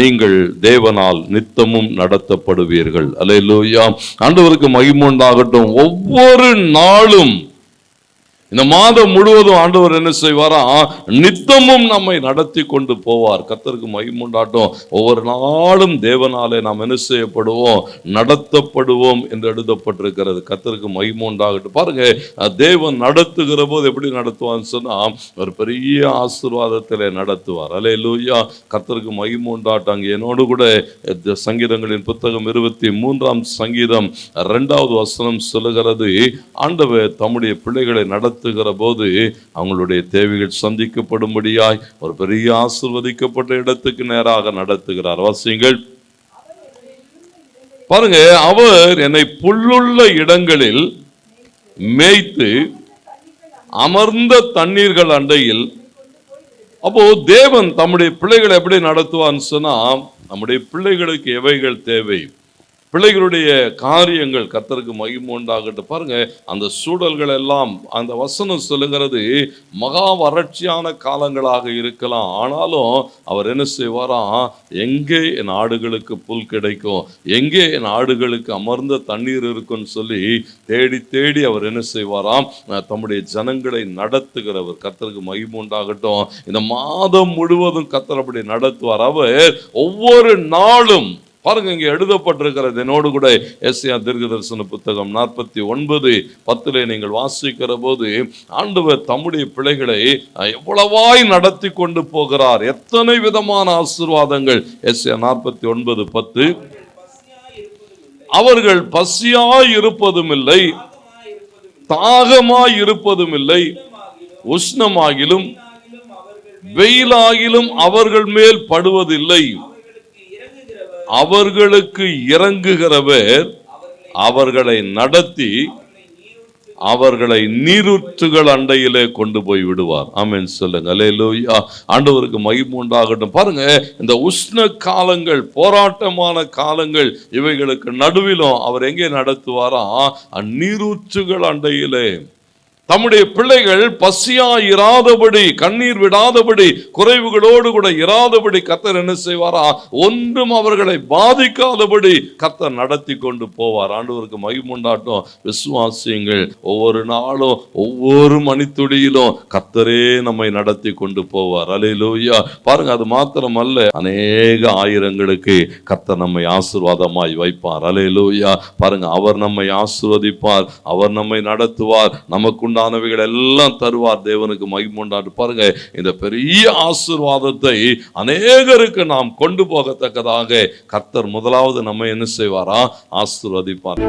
நீங்கள் தேவனால் நித்தமும் நடத்தப்படுவீர்கள். அல்லேலூயா. ஆண்டவருக்கு மகிமை உண்டாகட்டும். ஒவ்வொரு நாளும் இந்த மாதம் முழுவதும் ஆண்டவர் என்ன செய்வாரா, நித்தமும் நம்மை நடத்தி கொண்டு போவார். கர்த்தருக்கு மகிமை உண்டாகட்டும். ஒவ்வொரு நாளும் தேவனாலே நாம் என்ன செய்யப்படுவோம், நடத்தப்படுவோம் என்று எழுதப்பட்டிருக்கிறது. கர்த்தருக்கு மகிமை உண்டாகட்டும். பாருங்க, தேவன் நடத்துகிற போது எப்படி நடத்துவான்னு சொன்னா, ஒரு பெரிய ஆசீர்வாதத்திலே நடத்துவார். அல்லேலூயா. கர்த்தருக்கு மகிமை உண்டாகட்டும். அங்கே என்னோடு கூட சங்கீதங்களின் புத்தகம் 23ஆம் சங்கீதம் 2வது வசனம் சொல்லுகிறது, ஆண்டவர் தம்முடைய பிள்ளைகளை நடத்துகிற போது அவங்களுடைய தேவைகள் சந்திக்கப்படும்படியாய் ஒரு பெரிய ஆசீர்வதிக்கப்பட்ட இடத்துக்கு நேராக நடத்துகிறார். வாசியுங்கள். பாருங்க, அவர் என்னை புல்லுள்ள இடங்களில் மேய்த்து அமர்ந்த தண்ணீர்கள் அண்டையில். அப்போ தேவன் தம்முடைய பிள்ளைகளை எப்படி நடத்துவான்னு சொன்னா, நம்முடைய பிள்ளைகளுக்கு எவைகள் தேவை, பிள்ளைகளுடைய காரியங்கள், கர்த்தருக்கு மகிமை உண்டாகட்டும். பாருங்க, அந்த சூழல்கள் எல்லாம் அந்த வசனம் சொல்லுகிறது, மகா வறட்சியான காலங்களாக இருக்கலாம். ஆனாலும் அவர் என்ன செய்வாராம், எங்கே என் ஆடுகளுக்கு புல் கிடைக்கும், எங்கே என் ஆடுகளுக்கு அமர்ந்த தண்ணீர் இருக்குன்னு சொல்லி தேடி தேடி அவர் என்ன செய்வாராம், தம்முடைய ஜனங்களை நடத்துகிறவர். கர்த்தருக்கு மகிமை உண்டாகட்டும். இந்த மாதம் முழுவதும் கர்த்தர் அப்படி நடத்துவார். அவர் ஒவ்வொரு நாளும், பாருங்க, இங்கே எழுதப்பட்டிருக்கிறது என்னோடு கூட எஸ்ஐயா தீர்க்கதரிசன புத்தகம் 49:10 நீங்கள் வாசிக்கிற போது ஆண்டவர் தம்முடைய பிள்ளைகளை எவ்வளவாய் நடத்தி கொண்டு போகிறார். எத்தனை விதமான ஆசீர்வாதங்கள். எஸ்ஐயா 49:10, அவர்கள் பசியாய் இருப்பதும் இல்லை, தாகமாய் இருப்பதும் இல்லை, உஷ்ணமாகிலும் வெயிலாகிலும் அவர்கள் மேல் படுவதில்லை. அவர்களுக்கு இறங்குகிறவர் அவர்களை நடத்தி அவர்களை நீரூற்றுகள் அண்டையிலே கொண்டு போய் விடுவார். ஆமென் சொல்லுங்க. அல்லேலூயா. ஆண்டவருக்கு மகிமை உண்டாகட்டும். பாருங்க, இந்த உஷ்ண காலங்கள், போராட்டமான காலங்கள், இவைகளுக்கு நடுவிலும் அவர் எங்கே நடத்துவாரா, நீரூற்றுகள் அண்டையிலே. தம்முடைய பிள்ளைகள் பசியா இராதபடி, கண்ணீர் விடாதபடி, குறைவுகளோடு கூட இராதபடி கர்த்தர் என்ன செய்வாரா, ஒன்றும் அவர்களை பாதிக்காதபடி கர்த்தர் நடத்தி கொண்டு போவார். ஆண்டவருக்கு மகிமை உண்டாகட்டும். விசுவாசியுங்கள், ஒவ்வொரு நாளும் ஒவ்வொரு மணித்துளியிலும் கர்த்தரே நம்மை நடத்தி கொண்டு போவார். அல்லேலூயா. பாருங்க, அது மாத்திரமல்ல, அநேக ஆயிரங்களுக்கு கர்த்தர் நம்மை ஆசீர்வாதமாய் வைப்பார். அல்லேலூயா. பாருங்க, அவர் நம்மை ஆசீர்வதிப்பார், அவர் நம்மை நடத்துவார், நமக்கு உண்டானவைகள் எல்லாம் தருவார். தேவனுக்கு மகிமை உண்டாகட்டும். பாருங்க, இந்த பெரிய ஆசீர்வாதத்தை அநேகருக்கு நாம் கொண்டு போகத்தக்கதாக கர்த்தர் முதலாவது நம்ம என்ன செய்வாரா, ஆசீர்வதிப்பார்.